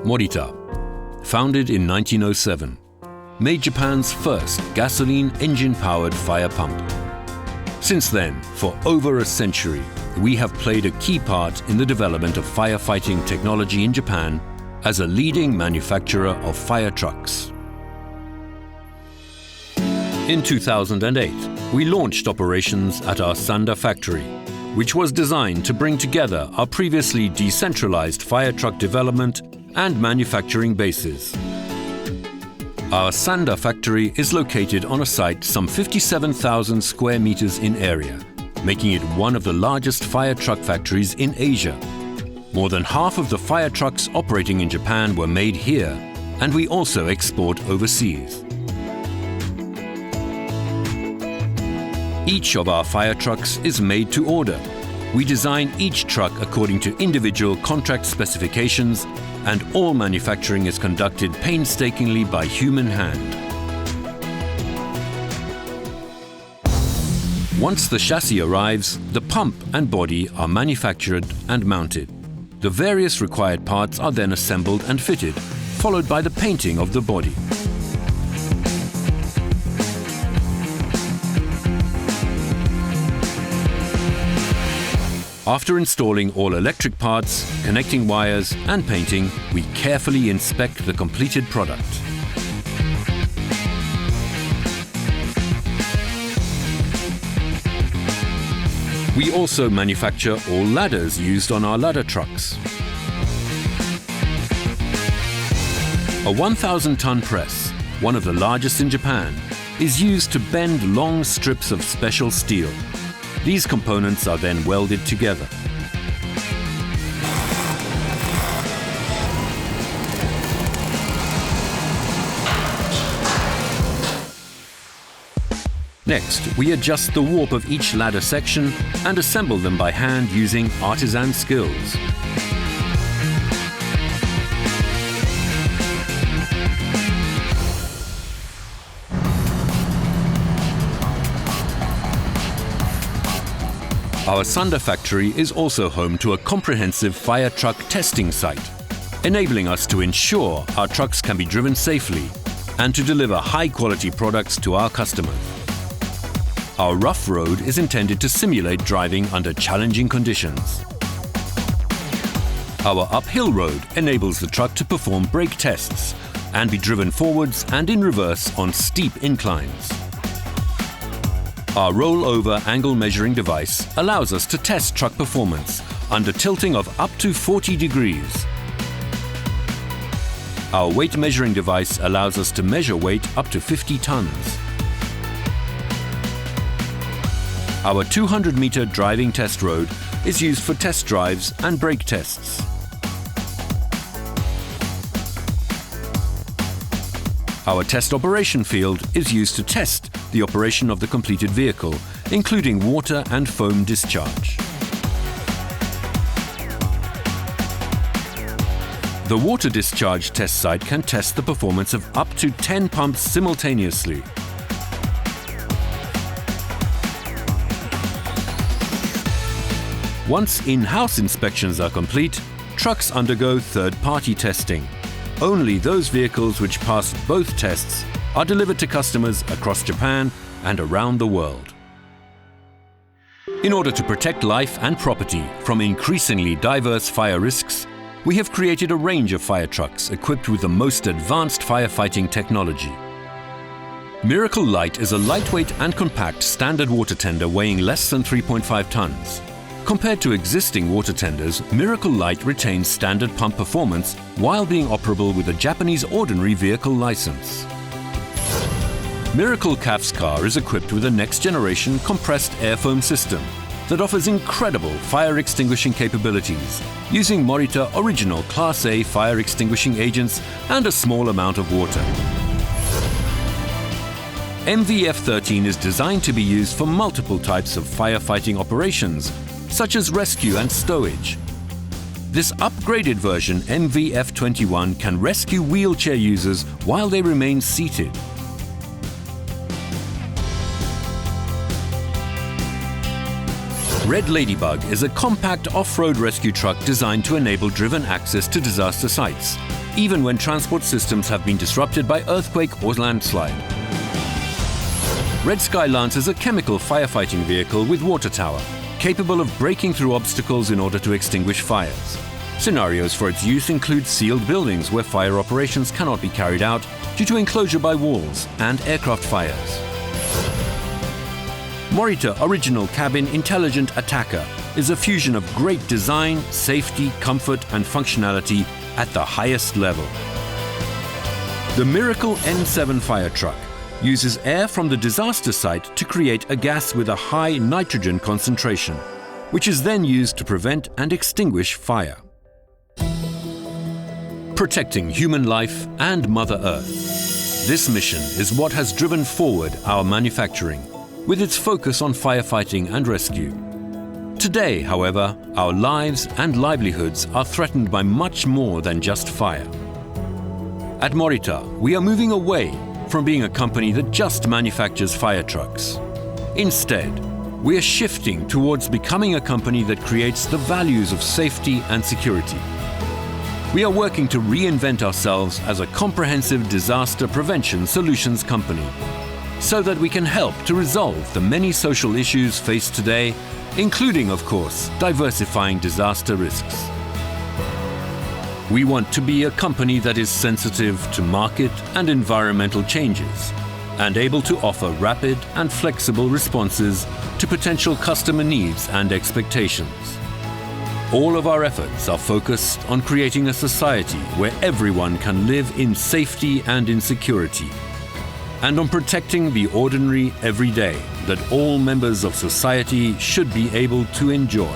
Morita, founded in 1907, made Japan's first gasoline engine-powered fire pump. Since then, for over a century, we have played a key part in the development of firefighting technology in Japan as a leading manufacturer of fire trucks. In 2008, we launched operations at our Sanda factory, which was designed to bring together our previously decentralized fire truck development and manufacturing bases. Our Sanda factory is located on a site some 57,000 square meters in area, making it one of the largest fire truck factories in Asia. More than half of the fire trucks operating in Japan were made here, and we also export overseas. Each of our fire trucks is made to order. We design each truck according to individual contract specifications, and all manufacturing is conducted painstakingly by human hand. Once the chassis arrives, the pump and body are manufactured and mounted. The various required parts are then assembled and fitted, followed by the painting of the body. After installing all electric parts, connecting wires and painting, we carefully inspect the completed product. We also manufacture all ladders used on our ladder trucks. A 1,000-ton press, one of the largest in Japan, is used to bend long strips of special steel. These components are then welded together. Next, we adjust the warp of each ladder section and assemble them by hand using artisan skills. Our Sanda factory is also home to a comprehensive fire truck testing site, enabling us to ensure our trucks can be driven safely and to deliver high-quality products to our customers. Our rough road is intended to simulate driving under challenging conditions. Our uphill road enables the truck to perform brake tests and be driven forwards and in reverse on steep inclines. Our rollover angle measuring device allows us to test truck performance under tilting of up to 40 degrees. Our weight measuring device allows us to measure weight up to 50 tons. Our 200-meter driving test road is used for test drives and brake tests. Our test operation field is used to test the operation of the completed vehicle, including water and foam discharge. The water discharge test site can test the performance of up to 10 pumps simultaneously. Once in-house inspections are complete, trucks undergo third-party testing. Only those vehicles which pass both tests are delivered to customers across Japan and around the world. In order to protect life and property from increasingly diverse fire risks, we have created a range of fire trucks equipped with the most advanced firefighting technology. Miracle Light is a lightweight and compact standard water tender weighing less than 3.5 tons. Compared to existing water tenders, Miracle Light retains standard pump performance while being operable with a Japanese ordinary vehicle license. Miracle CAF's car is equipped with a next-generation compressed air foam system that offers incredible fire extinguishing capabilities using Morita original Class A fire extinguishing agents and a small amount of water. MVF-13 is designed to be used for multiple types of firefighting operations, such as rescue and stowage. This upgraded version, MVF-21, can rescue wheelchair users while they remain seated. Red Ladybug is a compact off-road rescue truck designed to enable driven access to disaster sites, even when transport systems have been disrupted by earthquake or landslide. Red Skylance is a chemical firefighting vehicle with water tower, capable of breaking through obstacles in order to extinguish fires. Scenarios for its use include sealed buildings where fire operations cannot be carried out due to enclosure by walls and aircraft fires. Morita Original Cabin Intelligent Attacker is a fusion of great design, safety, comfort and functionality at the highest level. The Miracle N7 fire truck uses air from the disaster site to create a gas with a high nitrogen concentration, which is then used to prevent and extinguish fire. Protecting human life and Mother Earth. This mission is what has driven forward our manufacturing, with its focus on firefighting and rescue. Today, however, our lives and livelihoods are threatened by much more than just fire. At Morita, we are moving away from being a company that just manufactures fire trucks. Instead, we are shifting towards becoming a company that creates the values of safety and security. We are working to reinvent ourselves as a comprehensive disaster prevention solutions company, so that we can help to resolve the many social issues faced today, including, of course, diversifying disaster risks. We want to be a company that is sensitive to market and environmental changes and able to offer rapid and flexible responses to potential customer needs and expectations. All of our efforts are focused on creating a society where everyone can live in safety and in security, and on protecting the ordinary every day that all members of society should be able to enjoy.